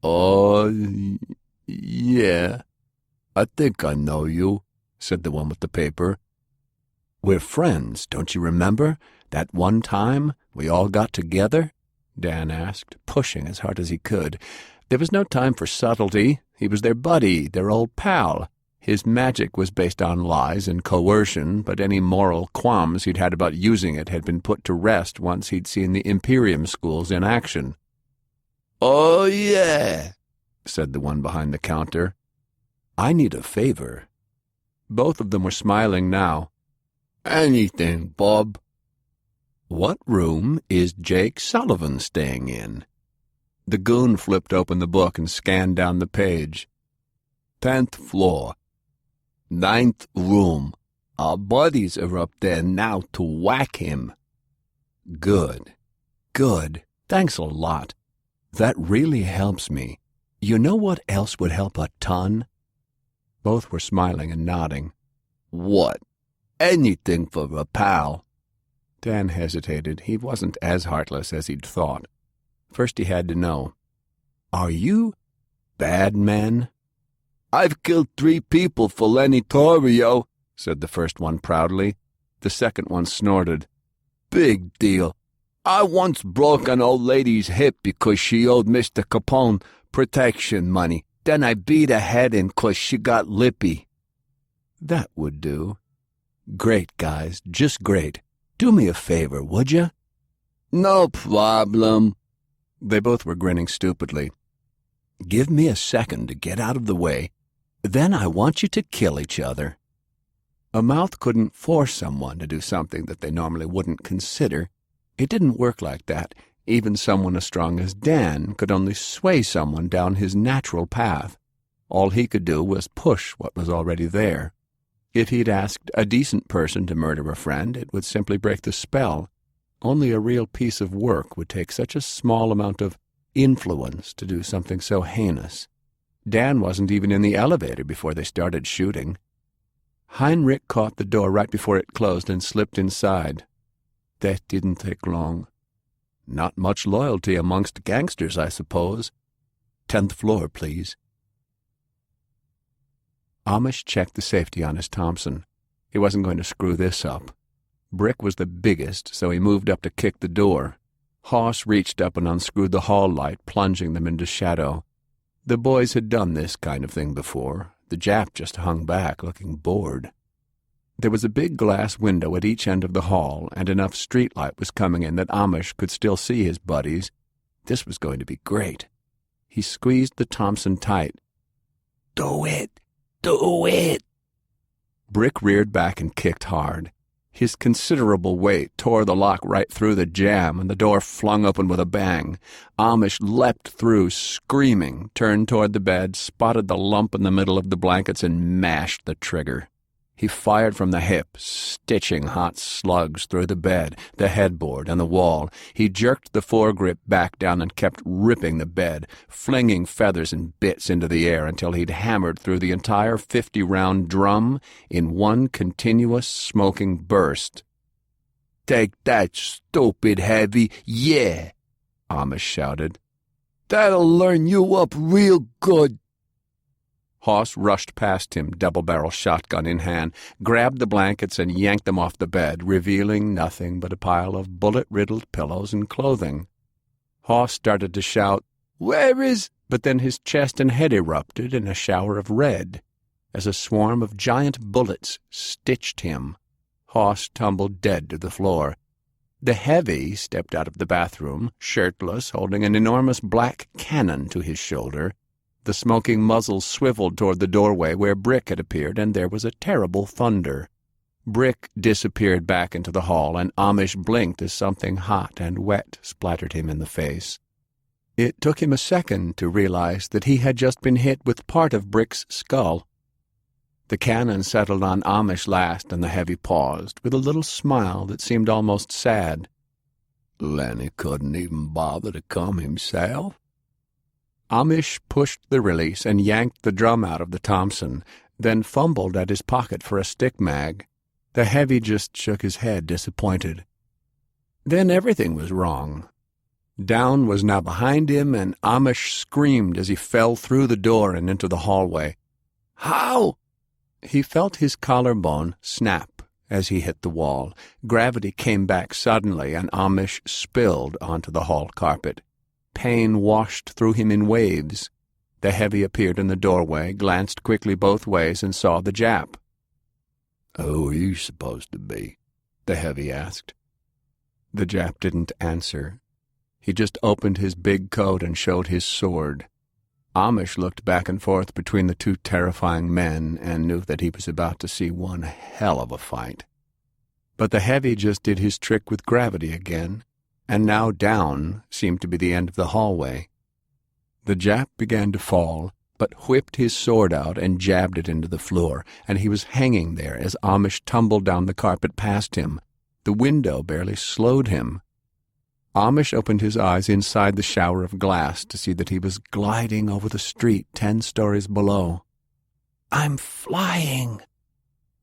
"Oh, yeah, I think I know you," said the one with the paper. "We're friends, don't you remember? That one time we all got together?" Dan asked, pushing as hard as he could. There was no time for subtlety. He was their buddy, their old pal. His magic was based on lies and coercion, but any moral qualms he'd had about using it had been put to rest once he'd seen the Imperium schools in action. "Oh, yeah," said the one behind the counter. "I need a favor." Both of them were smiling now. "Anything, Bob." "What room is Jake Sullivan staying in?" The goon flipped open the book and scanned down the page. "10th floor. 9th room. Our buddies are up there now to whack him." "Good. Good. Thanks a lot. That really helps me. You know what else would help a ton?" Both were smiling and nodding. "What?" "Anything for a pal." Dan hesitated. He wasn't as heartless as he'd thought. First he had to know, "Are you bad men?" "I've killed 3 people for Lenny Torrio," said the first one proudly. The second one snorted. "Big deal. I once broke an old lady's hip because she owed Mr. Capone protection money. Then I beat her head in 'cause she got lippy." "That would do." "Great, guys, just great. Do me a favor, would you?" "No problem." They both were grinning stupidly. "Give me a second to get out of the way. Then I want you to kill each other." A mouth couldn't force someone to do something that they normally wouldn't consider. It didn't work like that. Even someone as strong as Dan could only sway someone down his natural path. All he could do was push what was already there. If he'd asked a decent person to murder a friend, it would simply break the spell. Only a real piece of work would take such a small amount of influence to do something so heinous. Dan wasn't even in the elevator before they started shooting. Heinrich caught the door right before it closed and slipped inside. That didn't take long. "Not much loyalty amongst gangsters, I suppose. 10th floor, please." Amish checked the safety on his Thompson. He wasn't going to screw this up. Brick was the biggest, so he moved up to kick the door. Hoss reached up and unscrewed the hall light, plunging them into shadow. The boys had done this kind of thing before. The Jap just hung back, looking bored. There was a big glass window at each end of the hall, and enough streetlight was coming in that Amish could still see his buddies. This was going to be great. He squeezed the Thompson tight. "Do it! Do it!" Brick reared back and kicked hard. His considerable weight tore the lock right through the jamb, and the door flung open with a bang. Amish leapt through, screaming, turned toward the bed, spotted the lump in the middle of the blankets, and mashed the trigger. He fired from the hip, stitching hot slugs through the bed, the headboard, and the wall. He jerked the foregrip back down and kept ripping the bed, flinging feathers and bits into the air until he'd hammered through the entire 50-round drum in one continuous smoking burst. "Take that, stupid heavy, yeah!" Amish shouted. "That'll learn you up real good." Hoss rushed past him, double-barrel shotgun in hand, grabbed the blankets and yanked them off the bed, revealing nothing but a pile of bullet-riddled pillows and clothing. Hoss started to shout, "Where is—" But then his chest and head erupted in a shower of red, as a swarm of giant bullets stitched him. Hoss tumbled dead to the floor. The heavy stepped out of the bathroom, shirtless, holding an enormous black cannon to his shoulder. The smoking muzzle swiveled toward the doorway where Brick had appeared, and there was a terrible thunder. Brick disappeared back into the hall, and Amish blinked as something hot and wet splattered him in the face. It took him a second to realize that he had just been hit with part of Brick's skull. The cannon settled on Amish last, and the heavy paused, with a little smile that seemed almost sad. "Lenny couldn't even bother to come himself?" Amish pushed the release and yanked the drum out of the Thompson, then fumbled at his pocket for a stick mag. The heavy just shook his head, disappointed. Then everything was wrong. Down was now behind him, and Amish screamed as he fell through the door and into the hallway. "How?" He felt his collarbone snap as he hit the wall. Gravity came back suddenly, and Amish spilled onto the hall carpet. Pain washed through him in waves. The heavy appeared in the doorway, glanced quickly both ways, and saw the Jap. "Who are you supposed to be?" the heavy asked. The Jap didn't answer. He just opened his big coat and showed his sword. Amish looked back and forth between the two terrifying men and knew that he was about to see one hell of a fight. But the heavy just did his trick with gravity again, and now down seemed to be the end of the hallway. The Jap began to fall, but whipped his sword out and jabbed it into the floor, and he was hanging there as Amish tumbled down the carpet past him. The window barely slowed him. Amish opened his eyes inside the shower of glass to see that he was gliding over the street 10 stories below. "I'm flying!"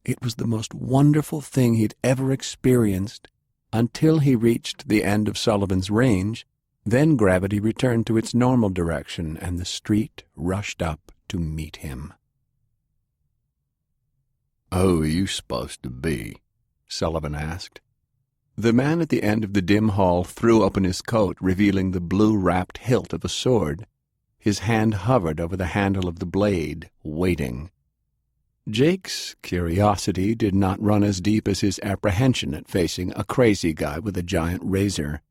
It was the most wonderful thing he'd ever experienced, until he reached the end of Sullivan's range. Then gravity returned to its normal direction, and the street rushed up to meet him. "Who are you supposed to be?" Sullivan asked. The man at the end of the dim hall threw open his coat, revealing the blue-wrapped hilt of a sword. His hand hovered over the handle of the blade, waiting. Jake's curiosity did not run as deep as his apprehension at facing a crazy guy with a giant razor.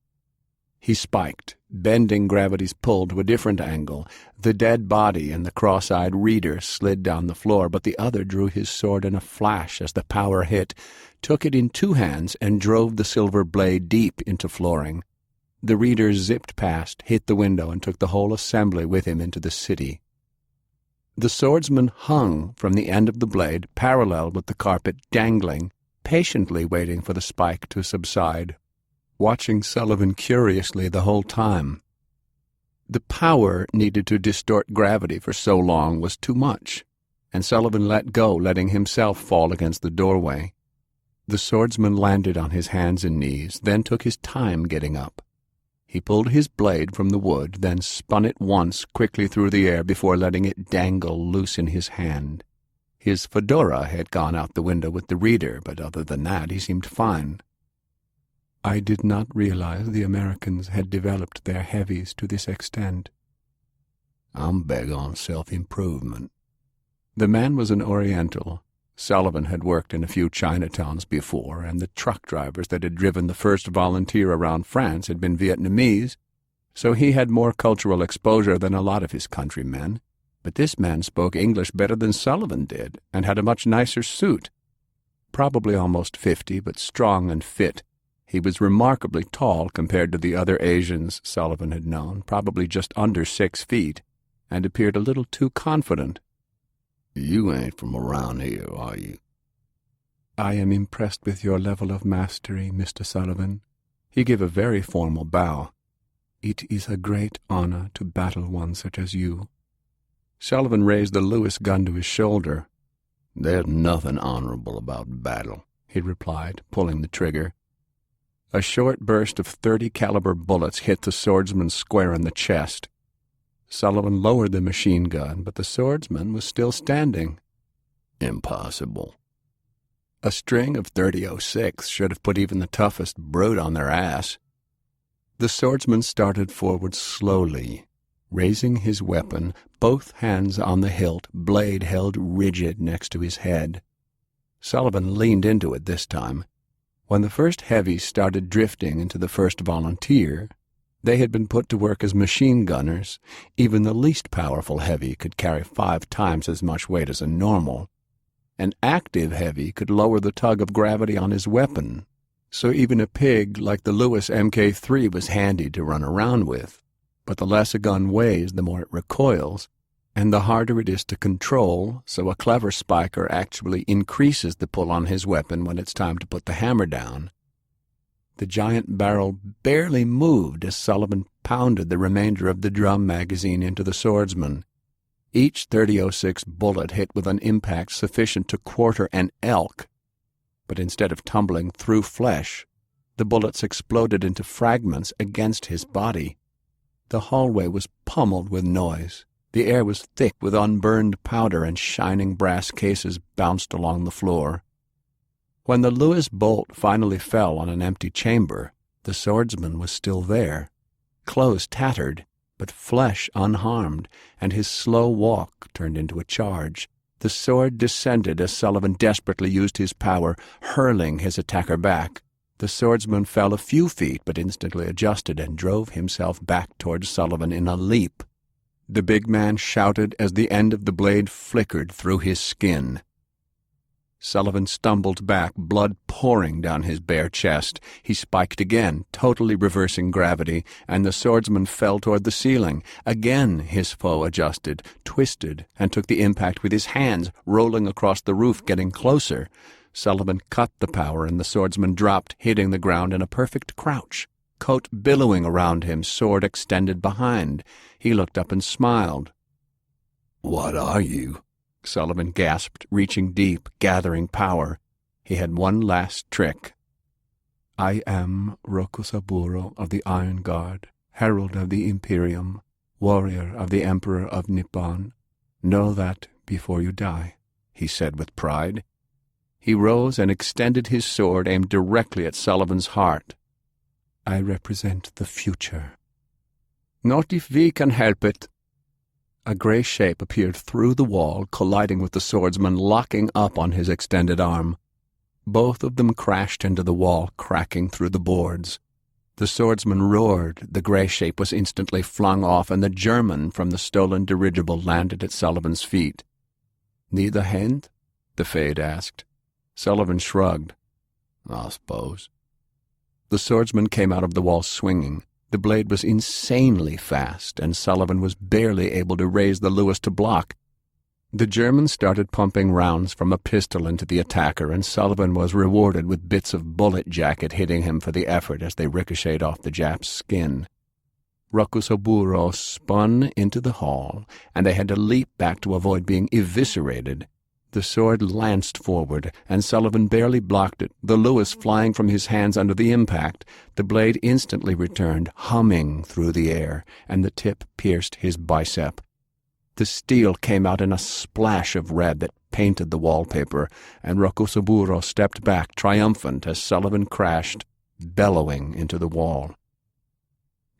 He spiked, bending gravity's pull to a different angle. The dead body and the cross-eyed reader slid down the floor, but the other drew his sword in a flash as the power hit, took it in 2 hands, and drove the silver blade deep into flooring. The reader zipped past, hit the window, and took the whole assembly with him into the city. The swordsman hung from the end of the blade, parallel with the carpet, dangling, patiently waiting for the spike to subside, watching Sullivan curiously the whole time. The power needed to distort gravity for so long was too much, and Sullivan let go, letting himself fall against the doorway. The swordsman landed on his hands and knees, then took his time getting up. He pulled his blade from the wood, then spun it once quickly through the air before letting it dangle loose in his hand. His fedora had gone out the window with the reader, but other than that he seemed fine. "I did not realize the Americans had developed their heavies to this extent." "I'm big on self-improvement." The man was an Oriental. Sullivan had worked in a few Chinatowns before, and the truck drivers that had driven the first volunteer around France had been Vietnamese, so he had more cultural exposure than a lot of his countrymen. But this man spoke English better than Sullivan did, and had a much nicer suit. Probably almost 50, but strong and fit. He was remarkably tall compared to the other Asians Sullivan had known, probably just under 6 feet, and appeared a little too confident. "You ain't from around here, are you?" "I am impressed with your level of mastery, Mr. Sullivan." He gave a very formal bow. "It is a great honor to battle one such as you." Sullivan raised the Lewis gun to his shoulder. "There's nothing honorable about battle," he replied, pulling the trigger. A short burst of .30 caliber bullets hit the swordsman square in the chest. Sullivan lowered the machine gun, but the swordsman was still standing. "Impossible." A string of .30-06 should have put even the toughest brute on their ass. The swordsman started forward slowly, raising his weapon, both hands on the hilt, blade held rigid next to his head. Sullivan leaned into it this time. When the first heavies started drifting into the first volunteer, they had been put to work as machine gunners. Even the least powerful heavy could carry 5 times as much weight as a normal. An active heavy could lower the tug of gravity on his weapon, so even a pig like the Lewis Mk3 was handy to run around with. But the less a gun weighs, the more it recoils, and the harder it is to control, so a clever spiker actually increases the pull on his weapon when it's time to put the hammer down. The giant barrel barely moved as Sullivan pounded the remainder of the drum magazine into the swordsman. Each .30-06 bullet hit with an impact sufficient to quarter an elk, but instead of tumbling through flesh, the bullets exploded into fragments against his body. The hallway was pummeled with noise. The air was thick with unburned powder, and shining brass cases bounced along the floor. When the Lewis bolt finally fell on an empty chamber, the swordsman was still there, clothes tattered, but flesh unharmed, and his slow walk turned into a charge. The sword descended as Sullivan desperately used his power, hurling his attacker back. The swordsman fell a few feet, but instantly adjusted and drove himself back toward Sullivan in a leap. The big man shouted as the end of the blade flickered through his skin. Sullivan stumbled back, blood pouring down his bare chest. He spiked again, totally reversing gravity, and the swordsman fell toward the ceiling. Again his foe adjusted, twisted, and took the impact with his hands, rolling across the roof, getting closer. Sullivan cut the power, and the swordsman dropped, hitting the ground in a perfect crouch, coat billowing around him, sword extended behind. He looked up and smiled. "What are you?" Sullivan gasped, reaching deep, gathering power. He had one last trick. "I am Rokusaburo of the Iron Guard, herald of the Imperium, warrior of the Emperor of Nippon. Know that before you die," he said with pride. He rose and extended his sword, aimed directly at Sullivan's heart. "I represent the future." "Not if we can help it." A gray shape appeared through the wall, colliding with the swordsman, locking up on his extended arm. Both of them crashed into the wall, cracking through the boards. The swordsman roared, the gray shape was instantly flung off, and the German from the stolen dirigible landed at Sullivan's feet. "Need a hand?" the Fade asked. Sullivan shrugged. "I suppose." The swordsman came out of the wall swinging. The blade was insanely fast, and Sullivan was barely able to raise the Lewis to block. The German started pumping rounds from a pistol into the attacker, and Sullivan was rewarded with bits of bullet jacket hitting him for the effort as they ricocheted off the Jap's skin. Rokusaburo spun into the hall, and they had to leap back to avoid being eviscerated. The sword lanced forward, and Sullivan barely blocked it, the Lewis flying from his hands under the impact. The blade instantly returned, humming through the air, and the tip pierced his bicep. The steel came out in a splash of red that painted the wallpaper, and Rokusaburo stepped back, triumphant, as Sullivan crashed, bellowing into the wall.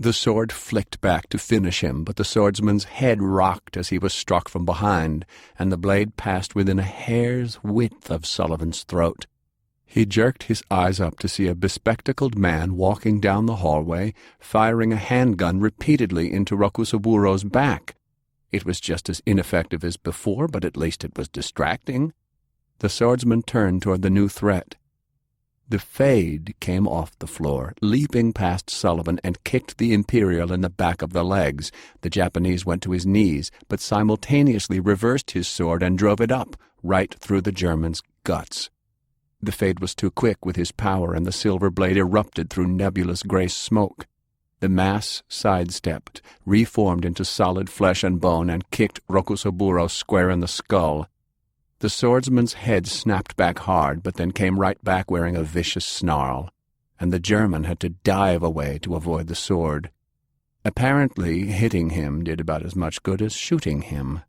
The sword flicked back to finish him, but the swordsman's head rocked as he was struck from behind, and the blade passed within a hair's width of Sullivan's throat. He jerked his eyes up to see a bespectacled man walking down the hallway, firing a handgun repeatedly into Rokusaburo's back. It was just as ineffective as before, but at least it was distracting. The swordsman turned toward the new threat. The Fade came off the floor, leaping past Sullivan, and kicked the Imperial in the back of the legs. The Japanese went to his knees, but simultaneously reversed his sword and drove it up, right through the German's guts. The Fade was too quick with his power, and the silver blade erupted through nebulous gray smoke. The mass sidestepped, reformed into solid flesh and bone, and kicked Rokusaburo square in the skull. The swordsman's head snapped back hard, but then came right back wearing a vicious snarl, and the German had to dive away to avoid the sword. Apparently, hitting him did about as much good as shooting him.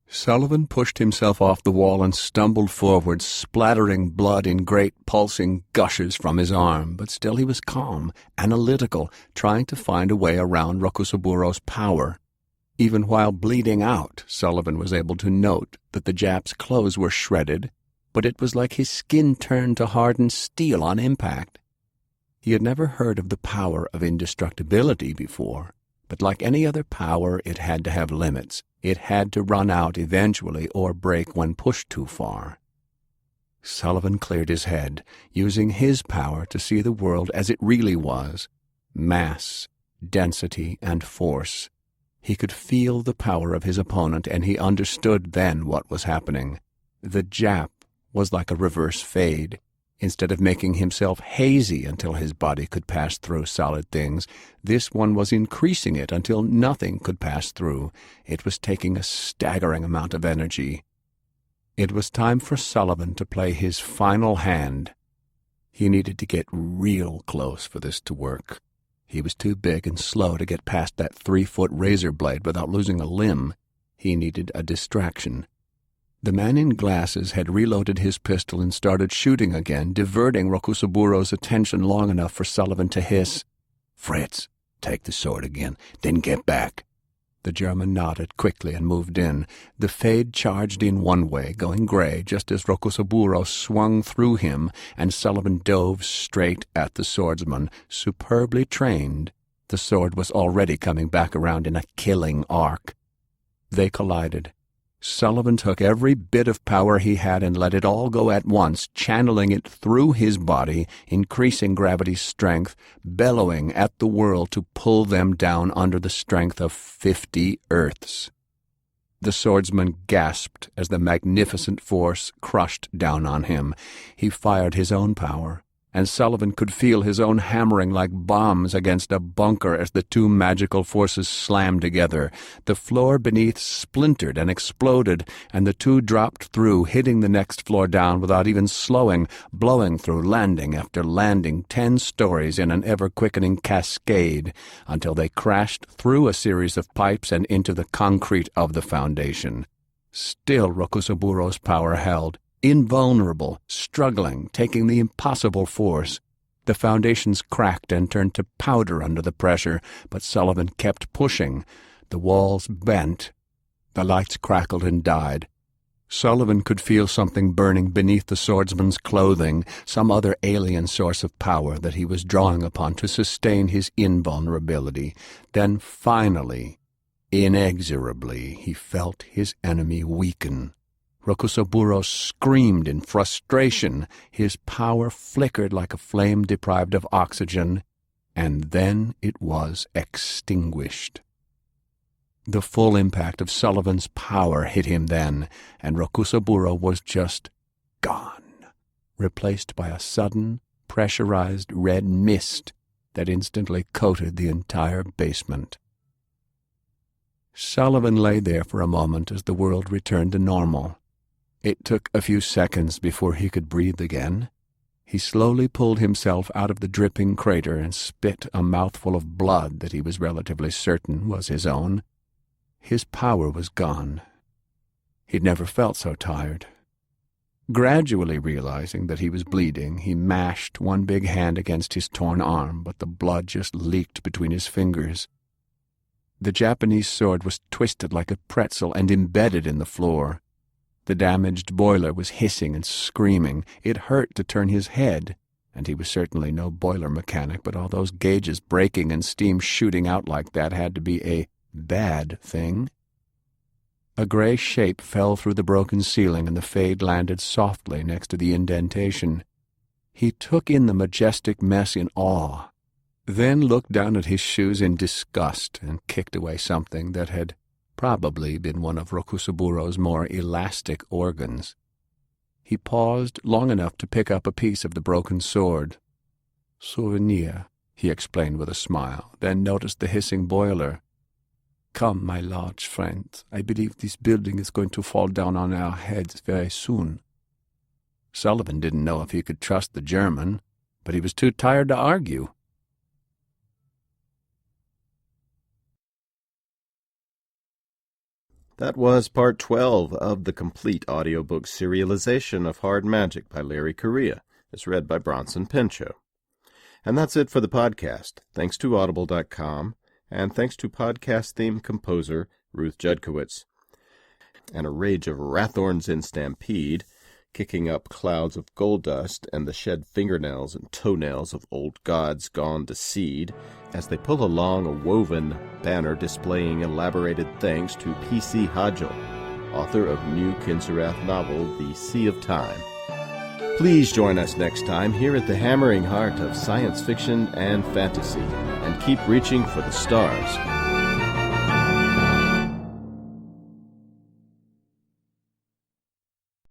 Sullivan pushed himself off the wall and stumbled forward, splattering blood in great pulsing gushes from his arm, but still he was calm, analytical, trying to find a way around Rokusaburo's power. Even while bleeding out, Sullivan was able to note that the Jap's clothes were shredded, but it was like his skin turned to hardened steel on impact. He had never heard of the power of indestructibility before, but like any other power, it had to have limits. It had to run out eventually or break when pushed too far. Sullivan cleared his head, using his power to see the world as it really was: mass, density, and force. He could feel the power of his opponent, and he understood then what was happening. The Jap was like a reverse Fade. Instead of making himself hazy until his body could pass through solid things, this one was increasing it until nothing could pass through. It was taking a staggering amount of energy. It was time for Sullivan to play his final hand. He needed to get real close for this to work. He was too big and slow to get past that 3-foot razor blade without losing a limb. He needed a distraction. The man in glasses had reloaded his pistol and started shooting again, diverting Rokusaburo's attention long enough for Sullivan to hiss, "Fritz, take the sword again, then get back." The German nodded quickly and moved in. The Fade charged in one way, going gray, just as Rokusaburo swung through him, and Sullivan dove straight at the swordsman. Superbly trained, the sword was already coming back around in a killing arc. They collided. Sullivan took every bit of power he had and let it all go at once, channeling it through his body, increasing gravity's strength, bellowing at the world to pull them down under the strength of 50 Earths. The swordsman gasped as the magnificent force crushed down on him. He fired his own power, and Sullivan could feel his own hammering like bombs against a bunker as the two magical forces slammed together. The floor beneath splintered and exploded, and the two dropped through, hitting the next floor down without even slowing, blowing through landing after landing 10 stories in an ever-quickening cascade, until they crashed through a series of pipes and into the concrete of the foundation. Still Rokusaburo's power held, invulnerable, struggling, taking the impossible force. The foundations cracked and turned to powder under the pressure, but Sullivan kept pushing. The walls bent. The lights crackled and died. Sullivan could feel something burning beneath the swordsman's clothing, some other alien source of power that he was drawing upon to sustain his invulnerability. Then finally, inexorably, he felt his enemy weaken. Rokusaburo screamed in frustration. His power flickered like a flame deprived of oxygen, and then it was extinguished. The full impact of Sullivan's power hit him then, and Rokusaburo was just gone, replaced by a sudden, pressurized red mist that instantly coated the entire basement. Sullivan lay there for a moment as the world returned to normal. It took a few seconds before he could breathe again. He slowly pulled himself out of the dripping crater and spit a mouthful of blood that he was relatively certain was his own. His power was gone. He'd never felt so tired. Gradually realizing that he was bleeding, he mashed one big hand against his torn arm, but the blood just leaked between his fingers. The Japanese sword was twisted like a pretzel and embedded in the floor. The damaged boiler was hissing and screaming. It hurt to turn his head, and he was certainly no boiler mechanic, but all those gauges breaking and steam shooting out like that had to be a bad thing. A gray shape fell through the broken ceiling, and the fade landed softly next to the indentation. He took in the majestic mess in awe, then looked down at his shoes in disgust and kicked away something that had probably been one of Rokusaburo's more elastic organs. He paused long enough to pick up a piece of the broken sword. "Souvenir," he explained with a smile, then noticed the hissing boiler. "Come, my large friend. I believe this building is going to fall down on our heads very soon." Sullivan didn't know if he could trust the German, but he was too tired to argue. That was part 12 of the complete audiobook serialization of Hard Magic by Larry Correia. It's read by Bronson Pinchot. And that's it for the podcast. Thanks to Audible.com, and thanks to podcast theme composer Ruth Judkowitz. And a rage of Rathorns in Stampede, kicking up clouds of gold dust and the shed fingernails and toenails of old gods gone to seed, as they pull along a woven banner displaying elaborated thanks to P.C. Hodgell, author of new Kencyrath novel The Sea of Time. Please join us next time here at the hammering heart of science fiction and fantasy, and keep reaching for the stars.